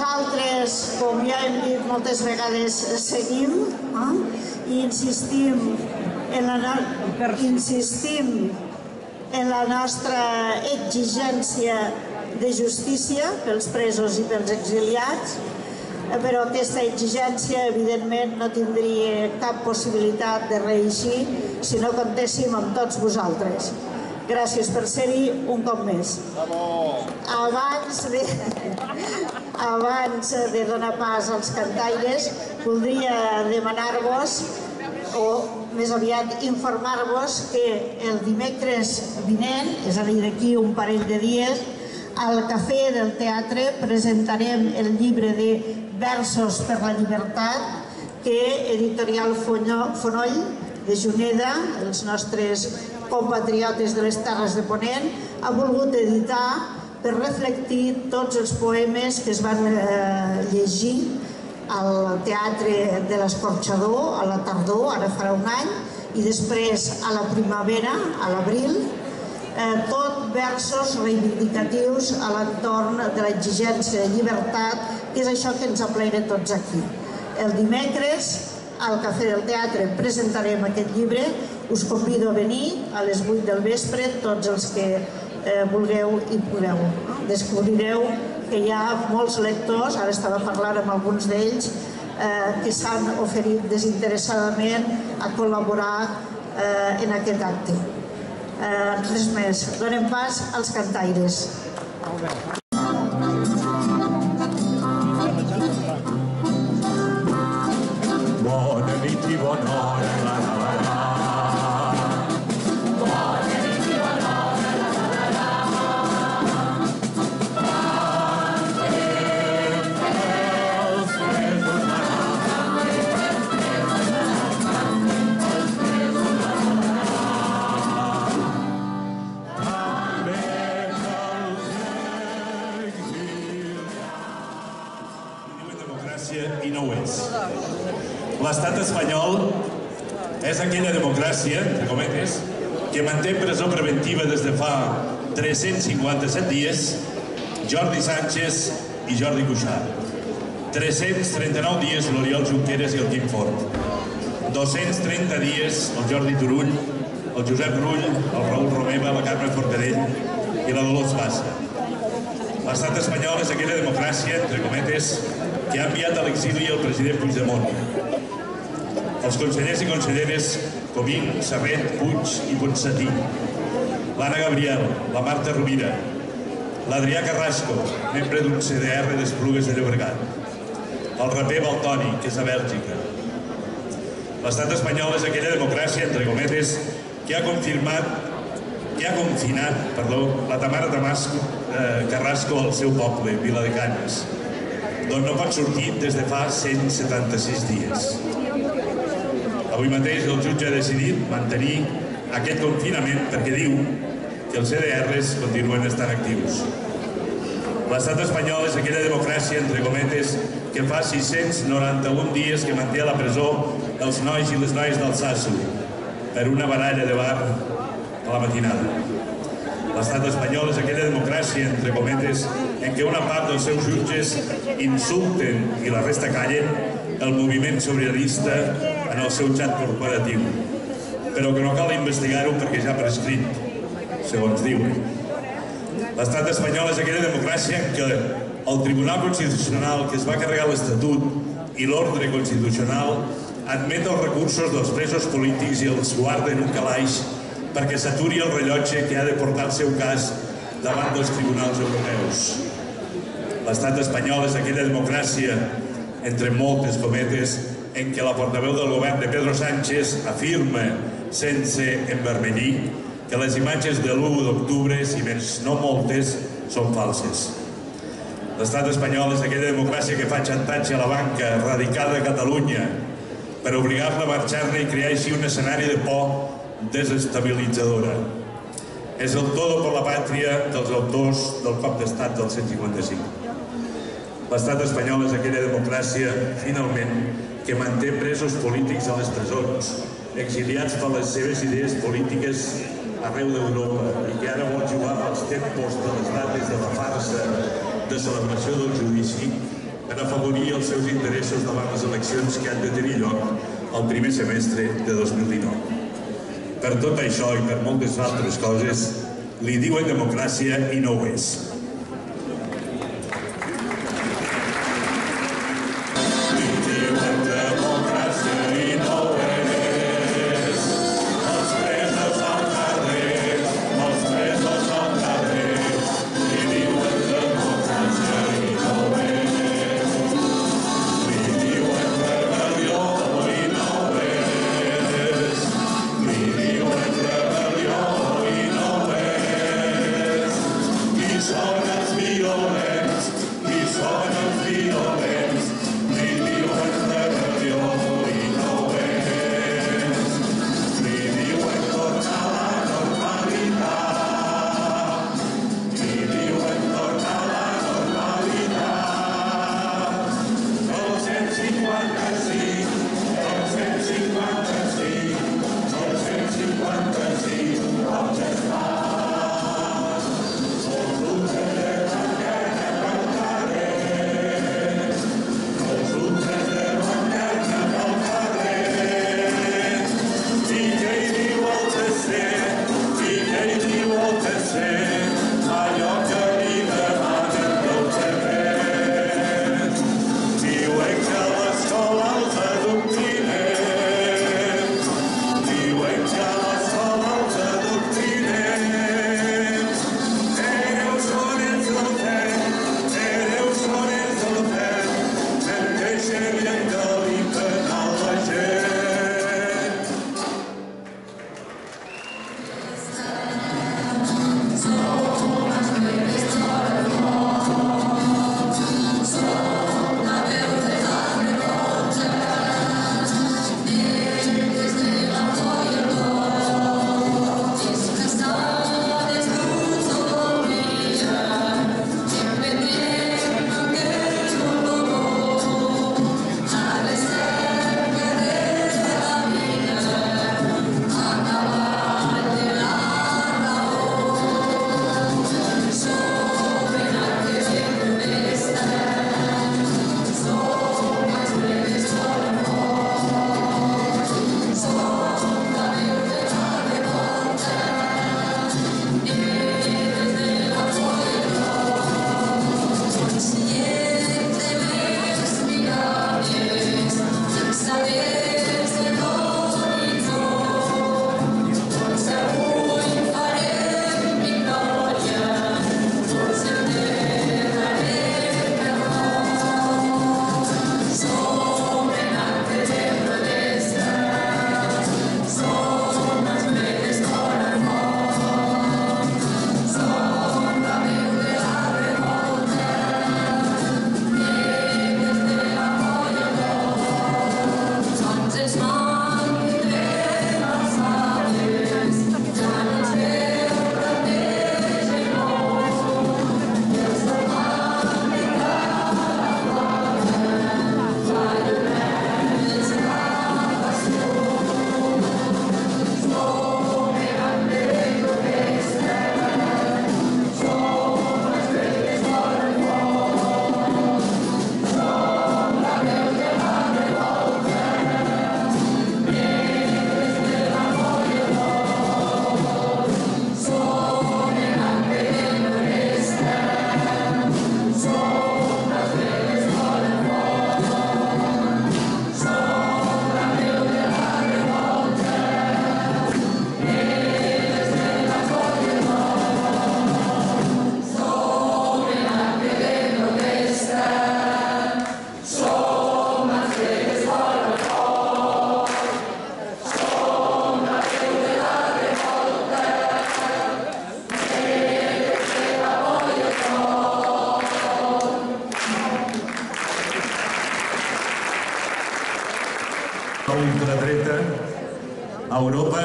Nosaltres, com ja hem dit moltes vegades, seguim i insistim en la nostra exigència de justícia pels presos i pels exiliats, però aquesta exigència evidentment no tindria cap possibilitat de reeixir si no comptéssim amb tots vosaltres. Gràcies per ser-hi un cop més. Abans de donar pas als cantaires, voldria demanar-vos, o més aviat informar-vos, que el dimecres vinent, és a dir, d'aquí un parell de dies, al Cafè del Teatre presentarem el llibre de Versos per la Llibertat que Editorial Fonoll de Juneda, els nostres compatriotes de les Terres de Ponent, ha volgut editar per reflectir tots els poemes que es van llegir al Teatre de l'Escorxador a la tardor, ara farà un any, i després a la primavera, a l'abril, tot versos reivindicatius a l'entorn de l'exigència de llibertat, que és això que ens aplega tots aquí. El dimecres, al Cafè del Teatre, presentarem aquest llibre. Us convido a venir a les 8 del vespre, tots els que vulgueu i podeu. Descobrireu que hi ha molts lectors, ara estava parlant amb alguns d'ells, que s'han oferit desinteressadament a col·laborar en aquest acte. Res més, donem pas als cantaires. Bona nit i bona hora, la la la la. Bona nit i bona hora, la la la la. Els presos i no ho és. L'estat espanyol és aquella democràcia, entre cometes, que manté en presó preventiva des de fa 357 dies Jordi Sánchez i Jordi Cuixart. 339 dies l'Oriol Junqueras i el Quim Fort. 230 dies el Jordi Turull, el Josep Rull, el Raül Romeva, la Carme Forcadell i la Dolors Bassa. L'estat espanyol és aquella democràcia, entre cometes, que ha enviat a l'exili el president Puigdemont. Els consellers i conselleres Comín, Serret, Puig i Ponsatí, l'Anna Gabriel, la Marta Rovira, l'Adrià Carrasco, membre d'un CDR d'Esplugues de Llobregat, el raper Baltoni, que és a Bèlgica. L'estat espanyol és aquella democràcia, entre cometes, que ha confinat la Tamara Carrasco al seu poble, Viladecanes, d'on no pot sortir des de fa 176 dies. Avui mateix el jutge ha decidit mantenir aquest confinament perquè diu que els CDRs continuen estant actius. L'estat espanyol és aquella democràcia, entre cometes, que fa 691 dies que manté a la presó els nois i les noies d'Alsasu per una baralla de bar a la matinada. L'estat espanyol és aquella democràcia, entre cometes, en què una part dels seus jutges insulten i la resta callen el moviment sobiranista en el seu xat corporatiu, però que no cal investigar-ho perquè ja ha prescrit, segons diuen. L'estat espanyol és aquella democràcia en què el Tribunal Constitucional, que es va carregar l'Estatut i l'ordre constitucional, admet els recursos dels presos polítics i els guarda en un calaix perquè s'aturi el rellotge que ha de portar el seu cas davant dels tribunals europeus. L'estat espanyol és aquella democràcia, entre moltes cometes, en què la portaveu del govern de Pedro Sánchez afirma, sense envermellir, que les imatges de l'1 d'octubre, si més no moltes, són falses. L'estat espanyol és aquella democràcia que fa xantatge a la banca radicada a Catalunya per obligar-la a marxar-ne i crear així un escenari de por desestabilitzadora. És el todo per la pàtria dels autors del cop d'estat del 155. L'estat espanyol és aquella democràcia, finalment, que manté presos polítics a les presons, exiliats per les seves idees polítiques arreu d'Europa i que ara vol jugar als tempos de les dates de la farsa de celebració del judici en afavorir els seus interessos davant les eleccions que han de tenir lloc al primer semestre de 2019. Per tot això i per moltes altres coses, li diuen democràcia i no ho és. ultradreta a Europa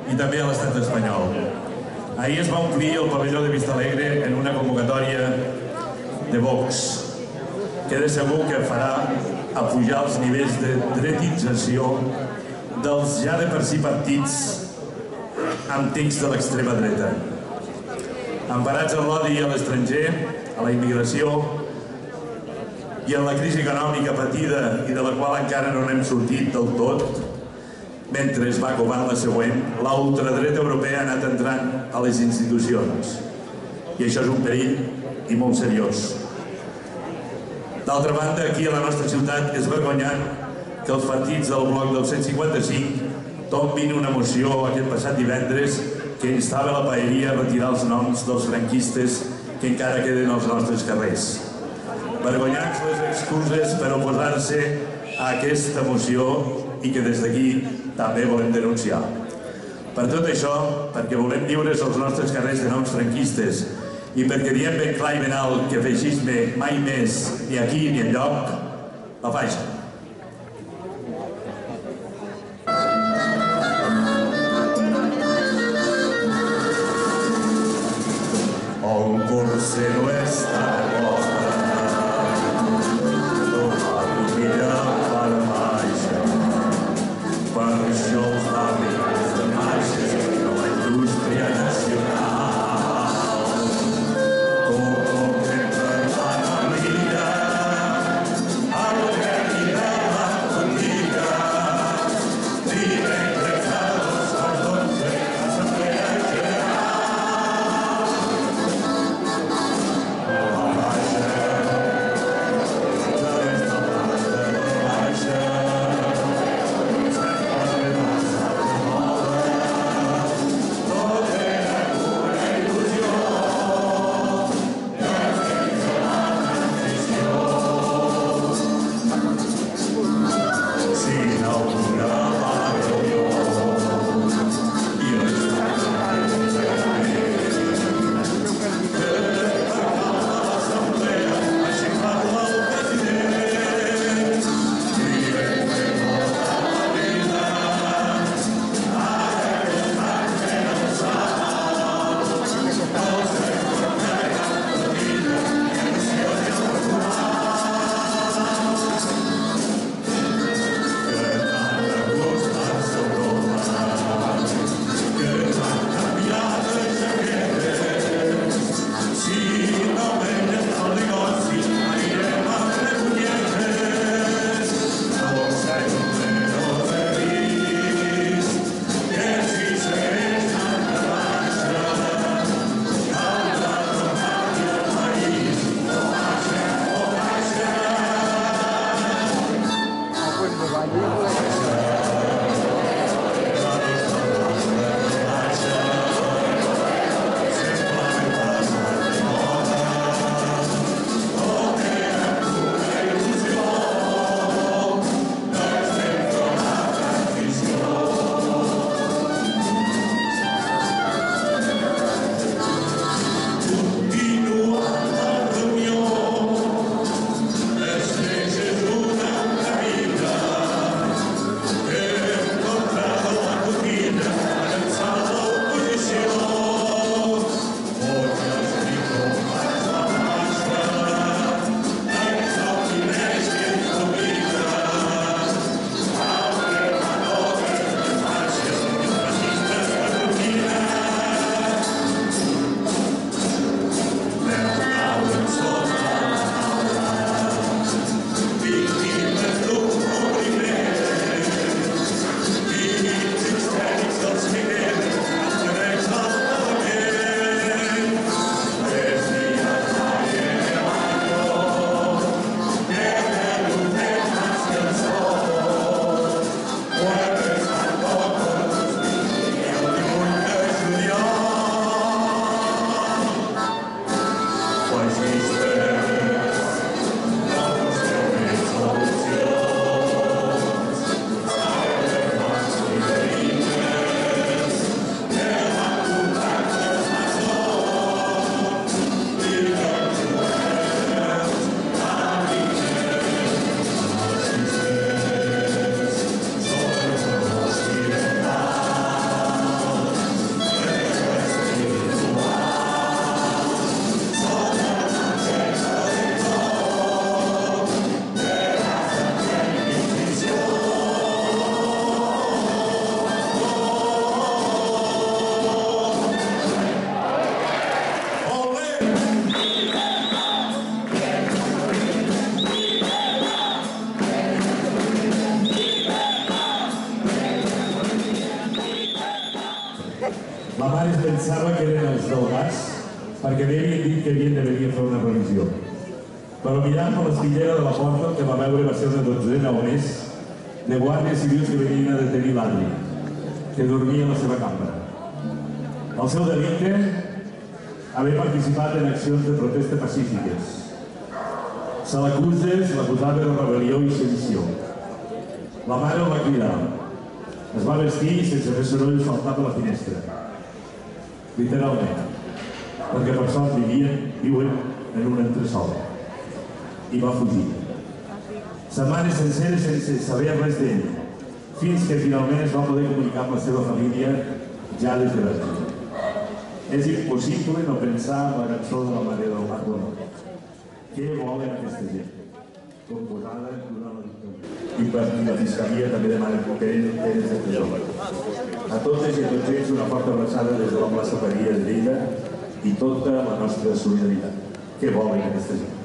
i també a l'estat espanyol. Ahir es va omplir el pavelló de Vistalegre en una convocatòria de Vox, que de segur que farà apujar els nivells de dretització dels ja de per si partits antics de l'extrema dreta. Emparats en l'odi a l'estranger, a la immigració, i en la crisi econòmica patida i de la qual encara no n'hem sortit del tot, mentre es va covant la següent, l'ultradreta europea ha anat entrant a les institucions. I això és un perill i molt seriós. D'altra banda, aquí a la nostra ciutat és vergonyant que els partits del bloc del 155 tombin una moció aquest passat divendres que instava la paeria a retirar els noms dels franquistes que encara queden als nostres carrers. Vergonyants les excuses per oposar-se a aquesta moció i que des d'aquí també volem denunciar. Per tot això, perquè volem lliures els nostres carrers de noms franquistes i perquè diem ben clar i ben alt que feixisme mai més, ni aquí ni enlloc, la facin. El curse no està La mare es pensava que eren els del gas perquè li havien dit que havien de venir a fer una revisió. Però mirant per l'espitllera de la porta, el que va veure va ser una dotzena o més de guàrdies civils que venien a detenir l'Adri, que dormia a la seva cambra. El seu delicte, haver participat en accions de protesta pacífiques. Se l'acusava de rebel·lió i sedició. La mare el va cridar. Es va vestir i sense fer soroll saltar per la finestra. Literalment. Perquè per sort viuen en un entresol. I va fugir. Setmanes senceres sense saber res d'ell, fins que finalment es va poder comunicar amb la seva família ja des de Berlín. És impossible no pensar en la cançó de la mare del Marc Bonó. Què volen aquesta gent? Composada durant la dictadura. I la Fiscalia també demana penes de presó. A totes i a tots ells una forta abraçada des de la plaça Paria de Lleida i tota la nostra solidaritat. Què volen aquesta gent?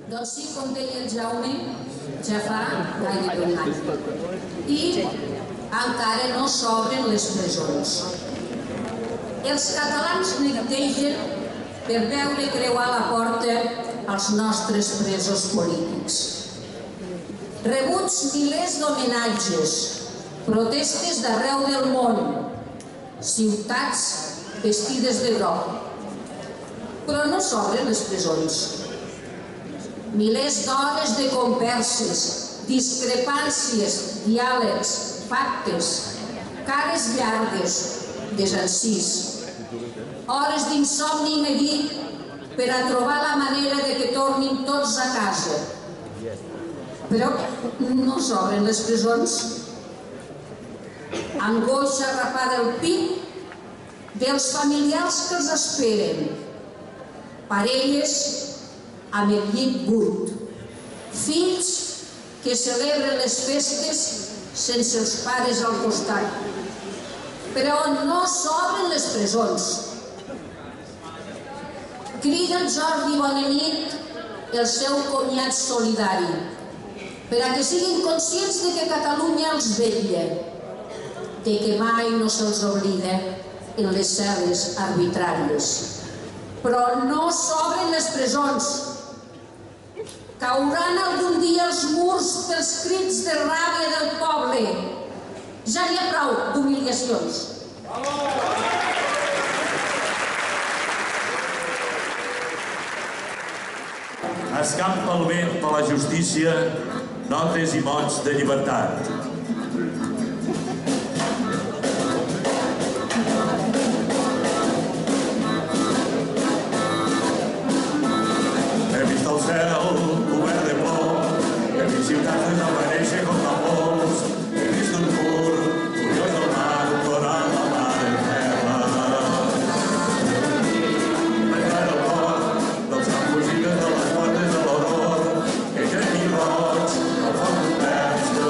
Doncs sí, com deia el Jaume, ja fa gairebé un any. I encara no s'obren les presons. Els catalans neguitegen per veure creuar la porta als nostres presos polítics. Rebuts milers d'homenatges, protestes d'arreu del món, ciutats vestides de groc. Però no s'obren les presons. Milers d'hores de converses, discrepàncies, diàlegs, pactes, cares llargues, desencís, hores d'insomni i neguit per a trobar la manera de que tornin tots a casa. Però no s'obren les presons. Angoixa rapada al pit dels familiars que els esperen. Parelles amb el llit buit. Fills que celebren les festes sense els pares al costat. Però no s'obren les presons. Crida el Jordi Bonanit, el seu comiat solidari, per a que siguin conscients de que Catalunya els vetlla, de que mai no se'ls oblida en les cel·les arbitràries. Però no s'obren les presons. Cauran algun dia els murs pels crits de ràbia del poble. Ja n'hi ha prou d'humiliacions. Escampa el vent per la justícia, notes i mots de llibertat. He vist el cel cobert de plor, he vist ciutats desaparèixer com la pols, he vist un mur curiós del mar donant la mà en terra. Mentre el cor dels que han fugit des de les portes de l'horror, que gent i roig, el foc oberts de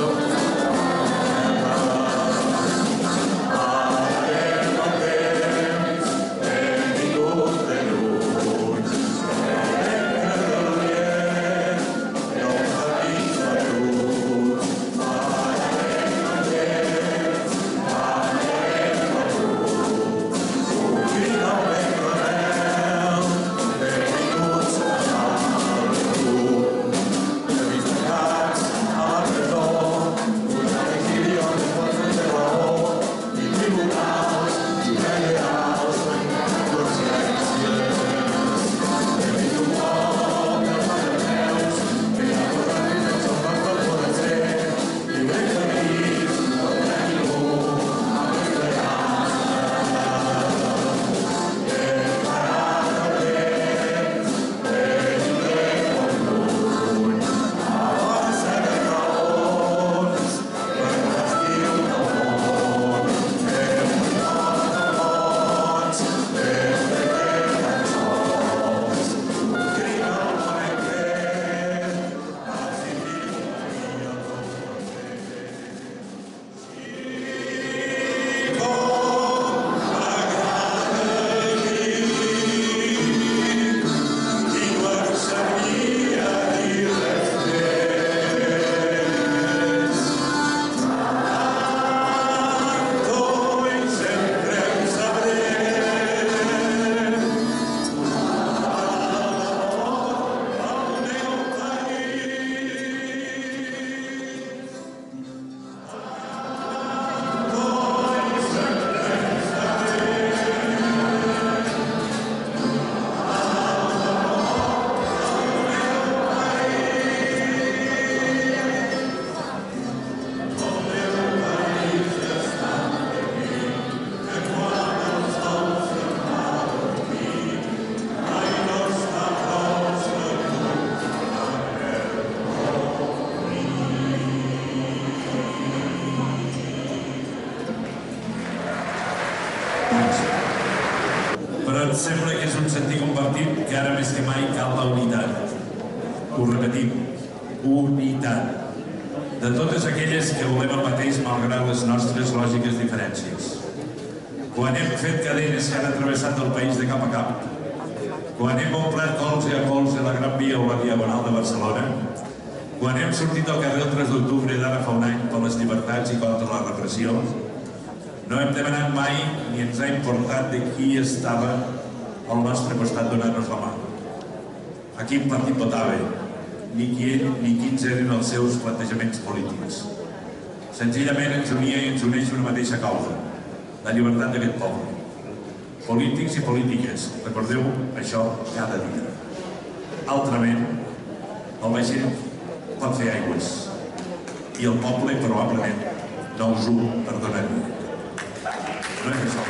Ens sembla que és un sentir compartit que ara més que mai cal la unitat. Ho repetim, unitat. De totes aquelles que volem el mateix malgrat les nostres lògiques diferències. Quan hem fet cadenes que han travessat el país de cap a cap, quan hem omplert colze a colze la Gran Via o la Diagonal de Barcelona, quan hem sortit al carrer el 3 d'octubre d'ara fa un any per les llibertats i contra la repressió, no hem demanat mai ni ens ha importat de qui estava al nostre costat donant-nos la mà. A quin partit votava, ni quins eren els seus plantejaments polítics. Senzillament ens unia i ens uneix una mateixa causa, la llibertat d'aquest poble. Polítics i polítiques, recordeu això cada dia. Altrament, el vaixell pot fer aigües i el poble probablement no us ho perdonarà. No és això.